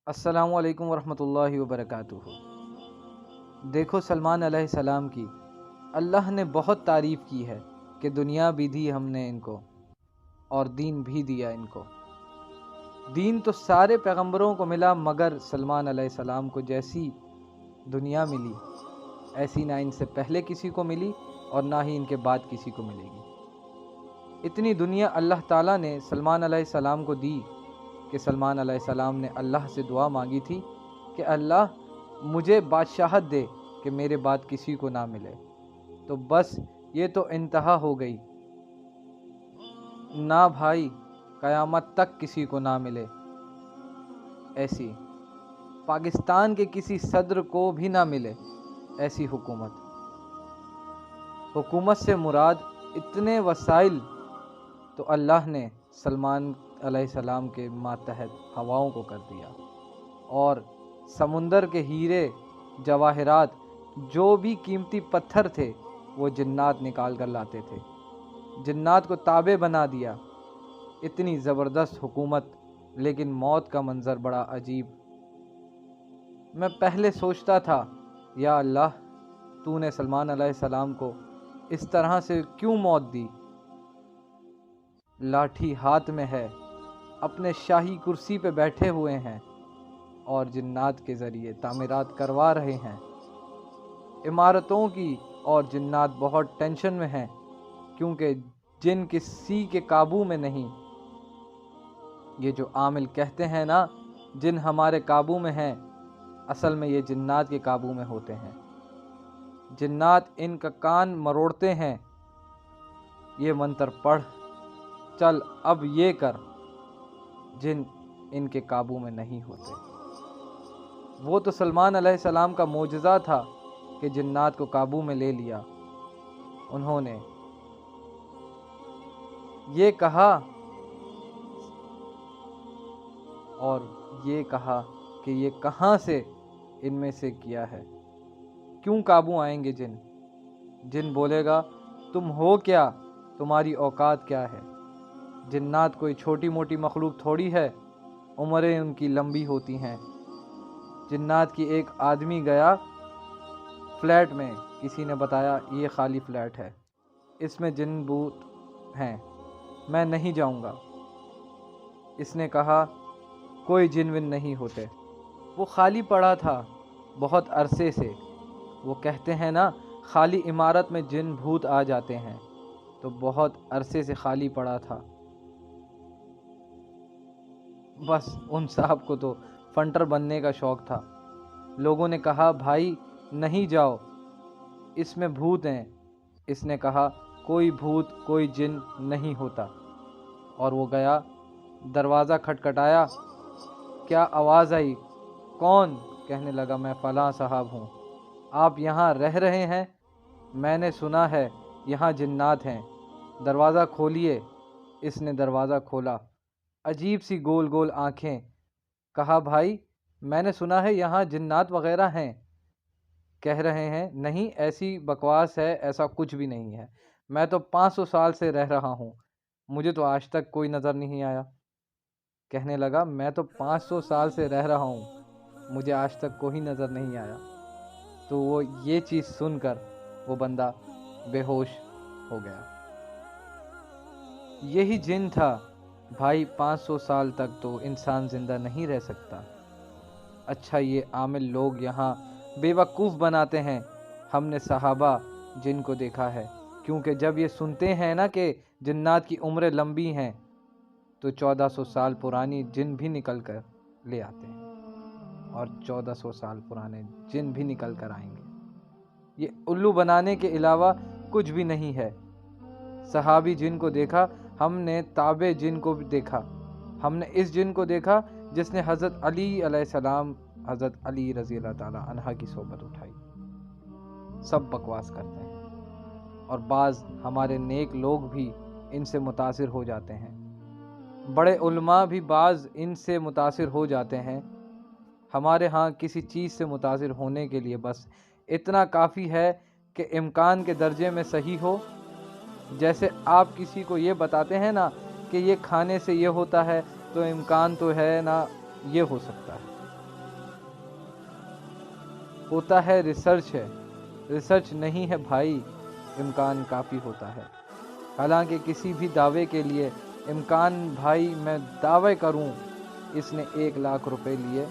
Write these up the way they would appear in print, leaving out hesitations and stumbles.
السلام علیکم ورحمۃ اللہ وبرکاتہ۔ دیکھو سلمان علیہ السلام کی اللہ نے بہت تعریف کی ہے کہ دنیا بھی دی ہم نے ان کو اور دین بھی دیا ان کو۔ دین تو سارے پیغمبروں کو ملا، مگر سلمان علیہ السلام کو جیسی دنیا ملی ایسی نہ ان سے پہلے کسی کو ملی اور نہ ہی ان کے بعد کسی کو ملے گی۔ اتنی دنیا اللہ تعالیٰ نے سلمان علیہ السلام کو دی کہ سلمان علیہ السلام نے اللہ سے دعا مانگی تھی کہ اللہ مجھے بادشاہت دے کہ میرے بعد کسی کو نہ ملے، تو بس یہ تو انتہا ہو گئی، نہ بھائی قیامت تک کسی کو نہ ملے ایسی، پاکستان کے کسی صدر کو بھی نہ ملے ایسی حکومت سے مراد اتنے وسائل تو اللہ نے سلمان علیہ السلام کے ماتحت ہواؤں کو کر دیا، اور سمندر کے ہیرے جواہرات جو بھی قیمتی پتھر تھے وہ جنات نکال کر لاتے تھے، جنات کو تابع بنا دیا۔ اتنی زبردست حکومت، لیکن موت کا منظر بڑا عجیب۔ میں پہلے سوچتا تھا یا اللہ تو نے سلمان علیہ السلام کو اس طرح سے کیوں موت دی؟ لاٹھی ہاتھ میں ہے، اپنے شاہی کرسی پہ بیٹھے ہوئے ہیں اور جنات کے ذریعے تعمیرات کروا رہے ہیں عمارتوں کی، اور جنات بہت ٹینشن میں ہیں کیونکہ جن کسی کے قابو میں نہیں۔ یہ جو عامل کہتے ہیں نا جن ہمارے قابو میں ہیں، اصل میں یہ جنات کے قابو میں ہوتے ہیں۔ جنات ان کا کان مروڑتے ہیں، یہ منتر پڑھ، چل اب یہ کر، جن ان کے قابو میں نہیں ہوتے۔ وہ تو سلمان علیہ السلام کا معجزہ تھا کہ جنات کو قابو میں لے لیا۔ انہوں نے یہ کہا اور یہ کہا کہ یہ کہاں سے ان میں سے کیا ہے، کیوں قابو آئیں گے جن بولے گا تم ہو کیا، تمہاری اوقات کیا ہے؟ جنات کوئی چھوٹی موٹی مخلوق تھوڑی ہے، عمریں ان کی لمبی ہوتی ہیں۔ جنات کی ایک آدمی گیا فلیٹ میں، کسی نے بتایا یہ خالی فلیٹ ہے، اس میں جن بھوت ہیں، میں نہیں جاؤں گا۔ اس نے کہا کوئی جن ون نہیں ہوتے، وہ خالی پڑا تھا بہت عرصے سے۔ وہ کہتے ہیں نا خالی عمارت میں جن بھوت آ جاتے ہیں، تو بہت عرصے سے خالی پڑا تھا۔ بس ان صاحب کو تو فنٹر بننے کا شوق تھا۔ لوگوں نے کہا بھائی نہیں جاؤ، اس میں بھوت ہیں۔ اس نے کہا کوئی بھوت کوئی جن نہیں ہوتا، اور وہ گیا، دروازہ کھٹکھٹایا، کیا آواز آئی؟ کون؟ کہنے لگا میں فلاں صاحب ہوں، آپ یہاں رہ رہے ہیں؟ میں نے سنا ہے یہاں جنات ہیں، دروازہ کھولیے۔ اس نے دروازہ کھولا، عجیب سی گول گول آنکھیں۔ کہا بھائی میں نے سنا ہے یہاں جنات وغیرہ ہیں۔ کہہ رہے ہیں نہیں ایسی بکواس ہے، ایسا کچھ بھی نہیں ہے، میں تو 500 سال سے رہ رہا ہوں، مجھے تو آج تک کوئی نظر نہیں آیا۔ کہنے لگا میں تو 500 سال سے رہ رہا ہوں، مجھے آج تک کوئی نظر نہیں آیا۔ تو وہ یہ چیز سن کر وہ بندہ بے ہوش ہو گیا۔ یہی جن تھا بھائی، 500 سال تک تو انسان زندہ نہیں رہ سکتا۔ اچھا یہ عامل لوگ یہاں بے وقوف بناتے ہیں۔ ہم نے صحابہ جن کو دیکھا ہے، کیونکہ جب یہ سنتے ہیں نا کہ جنات کی عمریں لمبی ہیں، تو 1400 سال پرانی جن بھی نکل کر لے آتے ہیں، اور 1400 سال پرانے جن بھی نکل کر آئیں گے۔ یہ الو بنانے کے علاوہ کچھ بھی نہیں ہے۔ صحابی جن کو دیکھا، ہم نے تابع جن کو بھی دیکھا۔ ہم نے اس جن کو دیکھا جس نے حضرت علی علیہ السلام، حضرت علی رضی اللہ تعالی عنہ کی صحبت اٹھائی۔ سب بکواس کرتے ہیں، اور بعض ہمارے نیک لوگ بھی ان سے متاثر ہو جاتے ہیں، بڑے علماء بھی بعض ان سے متاثر ہو جاتے ہیں۔ ہمارے ہاں کسی چیز سے متاثر ہونے کے لیے بس اتنا کافی ہے کہ امکان کے درجے میں صحیح ہو۔ جیسے آپ کسی کو یہ بتاتے ہیں نا کہ یہ کھانے سے یہ ہوتا ہے، تو امکان تو ہے نا یہ ہو سکتا ہے، ہوتا ہے ریسرچ ہے، ریسرچ نہیں ہے بھائی، امکان کافی ہوتا ہے۔ حالانکہ کسی بھی دعوے کے لیے امکان بھائی میں دعوے کروں اس نے 1,00,000 روپے لیے،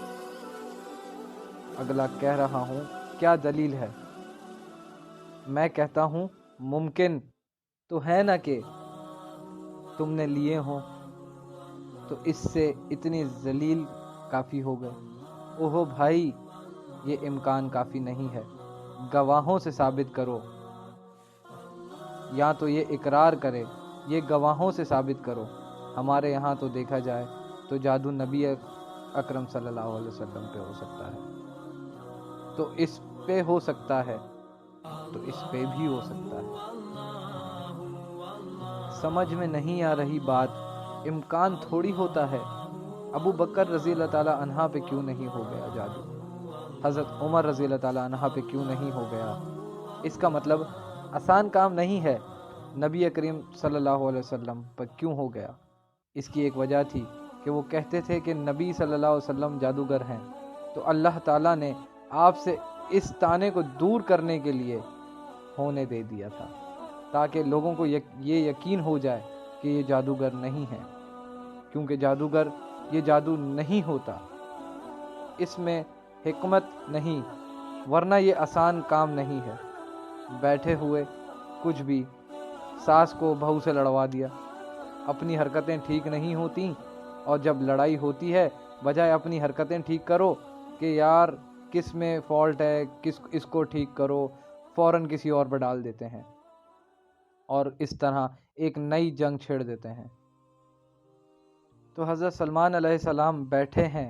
اگلا کہہ رہا ہوں کیا دلیل ہے؟ میں کہتا ہوں ممکن تو ہے نا کہ تم نے لیے ہوں، تو اس سے اتنی ذلیل کافی ہو گئے۔ اوہو بھائی، یہ امکان کافی نہیں ہے، گواہوں سے ثابت کرو، یا تو یہ اقرار کرے، یہ گواہوں سے ثابت کرو۔ ہمارے یہاں تو دیکھا جائے تو جادو نبی اکرم صلی اللہ علیہ وسلم پہ ہو سکتا ہے، تو اس پہ ہو سکتا ہے، تو اس پہ بھی ہو سکتا ہے۔ سمجھ میں نہیں آ رہی بات، امکان تھوڑی ہوتا ہے۔ ابو بکر رضی اللہ تعالی عنہ پہ کیوں نہیں ہو گیا جادو؟ حضرت عمر رضی اللہ تعالی عنہ پہ کیوں نہیں ہو گیا؟ اس کا مطلب آسان کام نہیں ہے۔ نبی کریم صلی اللہ علیہ وسلم پر کیوں ہو گیا؟ اس کی ایک وجہ تھی کہ وہ کہتے تھے کہ نبی صلی اللہ علیہ وسلم جادوگر ہیں، تو اللہ تعالیٰ نے آپ سے اس طعنے کو دور کرنے کے لیے ہونے دے دیا تھا، تاکہ لوگوں کو یہ یقین ہو جائے کہ یہ جادوگر نہیں ہے، کیونکہ جادوگر یہ جادو نہیں ہوتا، اس میں حکمت نہیں، ورنہ یہ آسان کام نہیں ہے۔ بیٹھے ہوئے کچھ بھی، ساس کو بہو سے لڑوا دیا، اپنی حرکتیں ٹھیک نہیں ہوتی، اور جب لڑائی ہوتی ہے بجائے اپنی حرکتیں ٹھیک کرو کہ یار کس میں فالٹ ہے، اس کو ٹھیک کرو، فوراً کسی اور پر ڈال دیتے ہیں، اور اس طرح ایک نئی جنگ چھیڑ دیتے ہیں۔ تو حضرت سلمان علیہ السلام بیٹھے ہیں،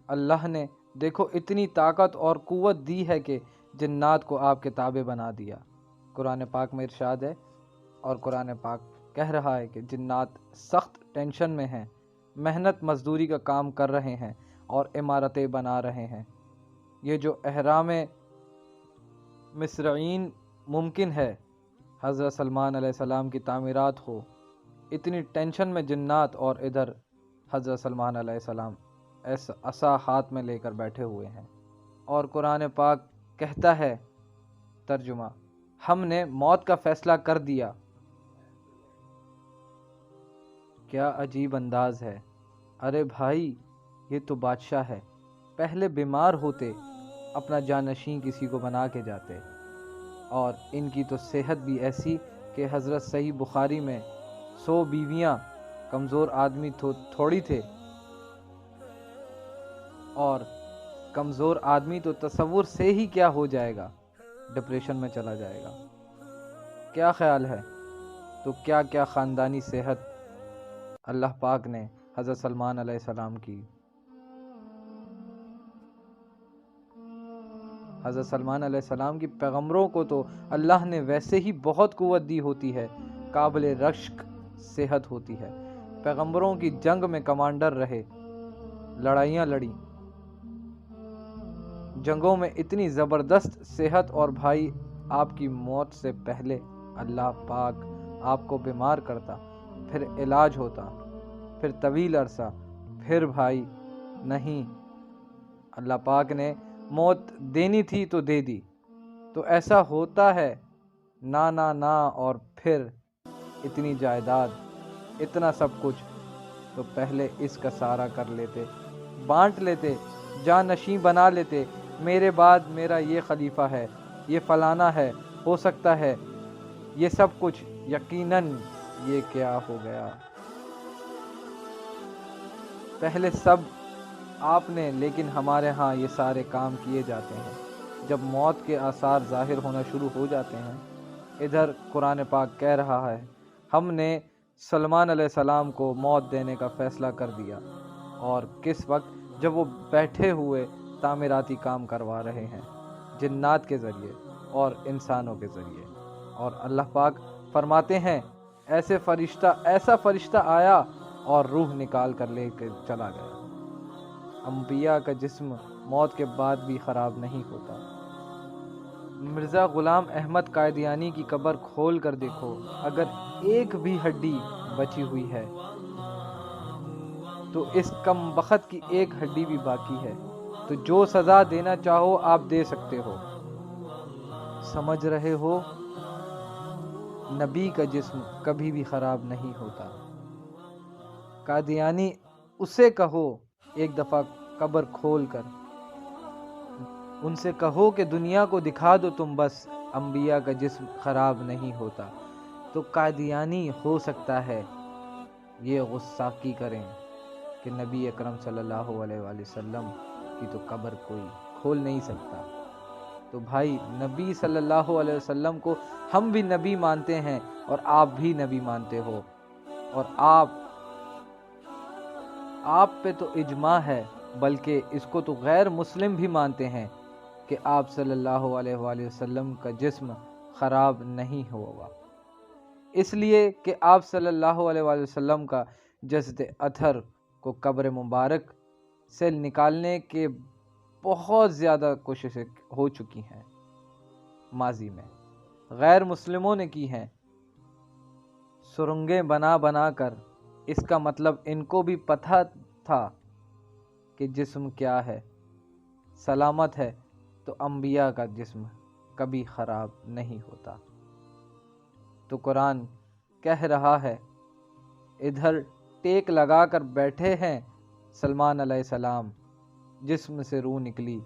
اللہ نے دیکھو اتنی طاقت اور قوت دی ہے کہ جنات کو آپ کے تابع بنا دیا۔ قرآن پاک میں ارشاد ہے، اور قرآن پاک کہہ رہا ہے کہ جنات سخت ٹینشن میں ہیں، محنت مزدوری کا کام کر رہے ہیں اور عمارتیں بنا رہے ہیں۔ یہ جو احرام مصرعین ممکن ہے حضرت سلمان علیہ السلام کی تعمیرات ہو، اتنی ٹینشن میں جنات، اور ادھر حضرت سلمان علیہ السلام ایسا عصا ہاتھ میں لے کر بیٹھے ہوئے ہیں۔ اور قرآن پاک کہتا ہے، ترجمہ، ہم نے موت کا فیصلہ کر دیا۔ کیا عجیب انداز ہے۔ ارے بھائی، یہ تو بادشاہ ہے، پہلے بیمار ہوتے اپنا جانشین کسی کو بنا کے جاتے، اور ان کی تو صحت بھی ایسی کہ حضرت صحیح بخاری میں 100 بیویاں، کمزور آدمی تھوڑی تھے، اور کمزور آدمی تو تصور سے ہی کیا ہو جائے گا، ڈپریشن میں چلا جائے گا۔ کیا خیال ہے؟ تو کیا کیا خاندانی صحت اللہ پاک نے حضرت سلمان علیہ السلام کی۔ حضرت سلمان علیہ السلام کی پیغمبروں کو تو اللہ نے ویسے ہی بہت قوت دی ہوتی ہے، قابل رشک صحت ہوتی ہے، پیغمبروں کی جنگ میں کمانڈر رہے، لڑائیاں لڑی، جنگوں میں اتنی زبردست صحت، اور بھائی آپ کی موت سے پہلے اللہ پاک آپ کو بیمار کرتا، پھر علاج ہوتا، پھر طویل عرصہ، پھر بھائی نہیں، اللہ پاک نے موت دینی تھی تو دے دی، تو ایسا ہوتا ہے نا، اور پھر اتنی جائیداد، اتنا سب کچھ، تو پہلے اس کا سارا کر لیتے، بانٹ لیتے، جانشین بنا لیتے، میرے بعد میرا یہ خلیفہ ہے، یہ فلانا ہے، ہو سکتا ہے یہ سب کچھ، یقیناً یہ کیا ہو گیا، پہلے سب آپ نے، لیکن ہمارے ہاں یہ سارے کام کیے جاتے ہیں جب موت کے آثار ظاہر ہونا شروع ہو جاتے ہیں۔ ادھر قرآن پاک کہہ رہا ہے، ہم نے سلمان علیہ السلام کو موت دینے کا فیصلہ کر دیا، اور کس وقت؟ جب وہ بیٹھے ہوئے تعمیراتی کام کروا رہے ہیں، جنات کے ذریعے اور انسانوں کے ذریعے، اور اللہ پاک فرماتے ہیں ایسا فرشتہ آیا اور روح نکال کر لے کے چلا گیا۔ انبیاء کا جسم موت کے بعد بھی خراب نہیں ہوتا۔ مرزا غلام احمد قادیانی کی قبر کھول کر دیکھو، اگر ایک بھی ہڈی بچی ہوئی ہے تو اس کم بخت کی ایک ہڈی بھی باقی ہے۔ تو جو سزا دینا چاہو آپ دے سکتے ہو۔ سمجھ رہے ہو؟ نبی کا جسم کبھی بھی خراب نہیں ہوتا۔ قادیانی اسے کہو ایک دفعہ قبر کھول کر، ان سے کہو کہ دنیا کو دکھا دو تم بس، انبیاء کا جسم خراب نہیں ہوتا۔ تو قادیانی ہو سکتا ہے یہ غصاقی کریں کہ نبی اکرم صلی اللہ علیہ وآلہ وسلم کی تو قبر کوئی کھول نہیں سکتا۔ تو بھائی نبی صلی اللہ علیہ وسلم کو ہم بھی نبی مانتے ہیں اور آپ بھی نبی مانتے ہو، اور آپ پہ تو اجماع ہے، بلکہ اس کو تو غیر مسلم بھی مانتے ہیں کہ آپ صلی اللہ علیہ وآلہ وسلم کا جسم خراب نہیں ہوا، اس لیے کہ آپ صلی اللہ علیہ وآلہ وسلم کا جسد اطہر کو قبر مبارک سے نکالنے کے بہت زیادہ کوششیں ہو چکی ہیں ماضی میں، غیر مسلموں نے کی ہیں، سرنگیں بنا بنا کر۔ اس کا مطلب ان کو بھی پتہ تھا کہ جسم کیا ہے، سلامت ہے تو انبیاء کا جسم کبھی خراب نہیں ہوتا۔ تو قرآن کہہ رہا ہے، ادھر ٹیک لگا کر بیٹھے ہیں سلمان علیہ السلام، جسم سے روح نکلی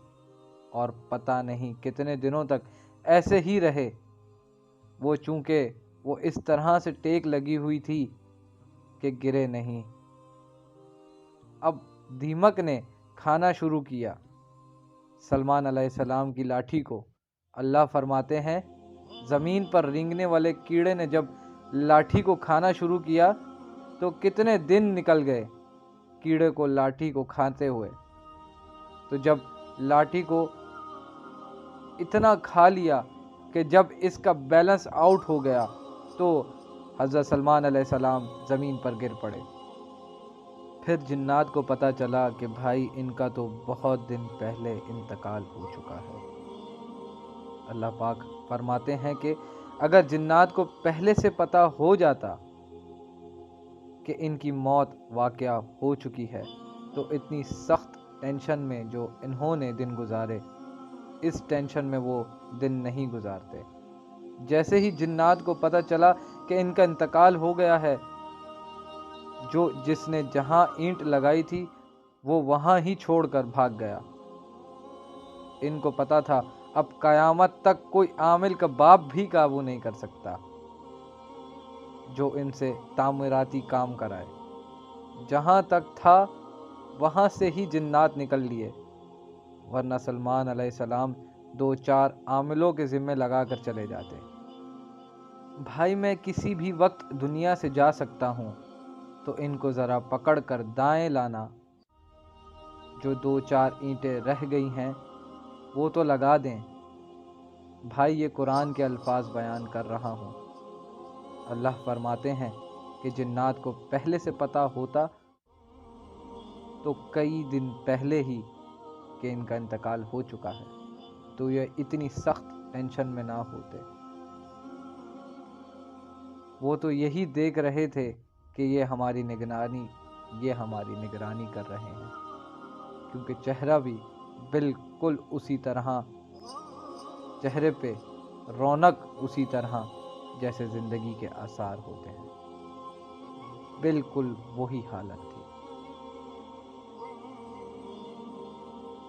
اور پتہ نہیں کتنے دنوں تک ایسے ہی رہے، وہ چونکہ وہ اس طرح سے ٹیک لگی ہوئی تھی کہ گرے نہیں۔ اب دیمک نے کھانا شروع کیا سلمان علیہ السلام کی لاٹھی کو۔ اللہ فرماتے ہیں زمین پر رینگنے والے کیڑے نے جب لاٹھی کو کھانا شروع کیا تو کتنے دن نکل گئے کیڑے کو لاٹھی کو کھاتے ہوئے۔ تو جب لاٹھی کو اتنا کھا لیا کہ جب اس کا بیلنس آؤٹ ہو گیا تو حضرت سلمان علیہ السلام زمین پر گر پڑے۔ پھر جنات کو پتہ چلا کہ بھائی ان کا تو بہت دن پہلے انتقال ہو چکا ہے۔ اللہ پاک فرماتے ہیں کہ اگر جنات کو پہلے سے پتہ ہو جاتا کہ ان کی موت واقعہ ہو چکی ہے تو اتنی سخت ٹینشن میں جو انہوں نے دن گزارے، اس ٹینشن میں وہ دن نہیں گزارتے۔ جیسے ہی جنات کو پتہ چلا کہ ان کا انتقال ہو گیا ہے، جس نے جہاں اینٹ لگائی تھی وہ وہاں ہی چھوڑ کر بھاگ گیا۔ ان کو پتا تھا اب قیامت تک کوئی عامل کا باپ بھی قابو نہیں کر سکتا جو ان سے تعمیراتی کام کرائے۔ جہاں تک تھا وہاں سے ہی جنات نکل لیے، ورنہ سلمان علیہ السلام 2-4 عاملوں کے ذمے لگا کر چلے جاتے۔ بھائی میں کسی بھی وقت دنیا سے جا سکتا ہوں، تو ان کو ذرا پکڑ کر دائیں لانا، جو 2-4 اینٹیں رہ گئی ہیں وہ تو لگا دیں۔ بھائی یہ قرآن کے الفاظ بیان کر رہا ہوں۔ اللہ فرماتے ہیں کہ جنات کو پہلے سے پتہ ہوتا تو کئی دن پہلے ہی کہ ان کا انتقال ہو چکا ہے تو یہ اتنی سخت ٹینشن میں نہ ہوتے۔ وہ تو یہی دیکھ رہے تھے کہ یہ ہماری نگرانی کر رہے ہیں، کیونکہ چہرہ بھی بالکل اسی طرح، چہرے پہ رونق اسی طرح جیسے زندگی کے آثار ہوتے ہیں، بالکل وہی حالت تھی۔